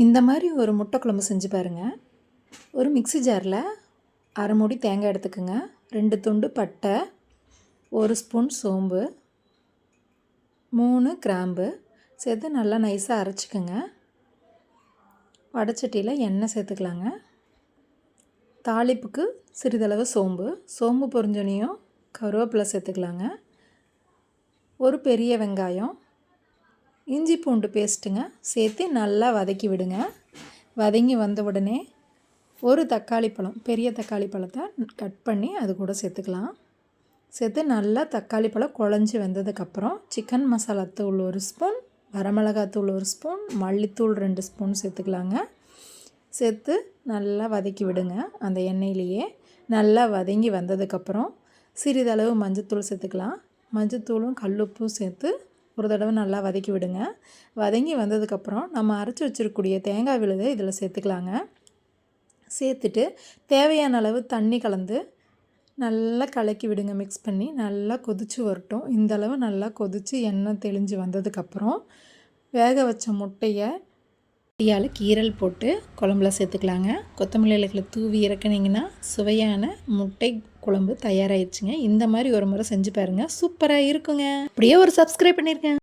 இந்த மாதிரி ஒரு முட்டை குழம்பு செஞ்சு பாருங்கள். ஒரு மிக்ஸி ஜாரில் அரை மூடி தேங்காய் எடுத்துக்கோங்க, 2 துண்டு பட்டை, 1 ஸ்பூன் சோம்பு, 3 கிராம்பு சேர்த்து நல்லா நைஸாக அரைச்சிக்கோங்க. வடைச்சட்டியில் எண்ணெய் சேர்த்துக்கலாங்க. தாளிப்புக்கு சிறிதளவு சோம்பு பொரிஞ்சோனையும் கருவேப்பிலை சேர்த்துக்கலாங்க. ஒரு பெரிய வெங்காயம், இஞ்சி பூண்டு பேஸ்ட்டுங்க சேர்த்து நல்லா வதக்கி விடுங்க. வதங்கி வந்த உடனே ஒரு தக்காளி பழம், பெரிய தக்காளி பழத்தை கட் பண்ணி அது கூட சேர்த்துக்கலாம். சேர்த்து நல்லா தக்காளி பழம் குழஞ்சி வந்ததுக்கப்புறம் சிக்கன் மசாலா தூள் 1 ஸ்பூன், வரமிளகாத்தூள் 1 ஸ்பூன், மல்லித்தூள் 2 ஸ்பூன் சேர்த்துக்கலாங்க. சேர்த்து நல்லா வதக்கி விடுங்க. அந்த எண்ணெயிலேயே நல்லா வதங்கி வந்ததுக்கப்புறம் சிறிதளவு மஞ்சத்தூள் சேர்த்துக்கலாம். மஞ்சத்தூளும் கல்லுப்பும் சேர்த்து ஒரு தடவை நல்லா வதக்கி விடுங்க. வதங்கி வந்ததுக்கப்புறம் நம்ம அரைச்சி வச்சுருக்கக்கூடிய தேங்காய் விழுதை இதில் சேர்த்துக்கலாங்க. சேர்த்துட்டு தேவையான அளவு தண்ணி கலந்து நல்லா கலக்கி விடுங்க. மிக்ஸ் பண்ணி நல்லா கொதித்து வரட்டும். இந்தளவு நல்லா கொதித்து எண்ணெய் தெளிஞ்சு வந்ததுக்கப்புறம் வேக வச்ச முட்டையை கையால் கீரல் போட்டு குழம்புல சேர்த்துக்கலாங்க. கொத்தமல்லி இலைகளை தூவி இறக்குனீங்கன்னா சுவையான முட்டை குழம்பு தயாராகிடுச்சுங்க. இந்த மாதிரி ஒரு முறை செஞ்சு பாருங்கள், சூப்பராக இருக்குங்க. அப்படியே ஒரு சப்ஸ்கிரைப் பண்ணியிருக்கேன்.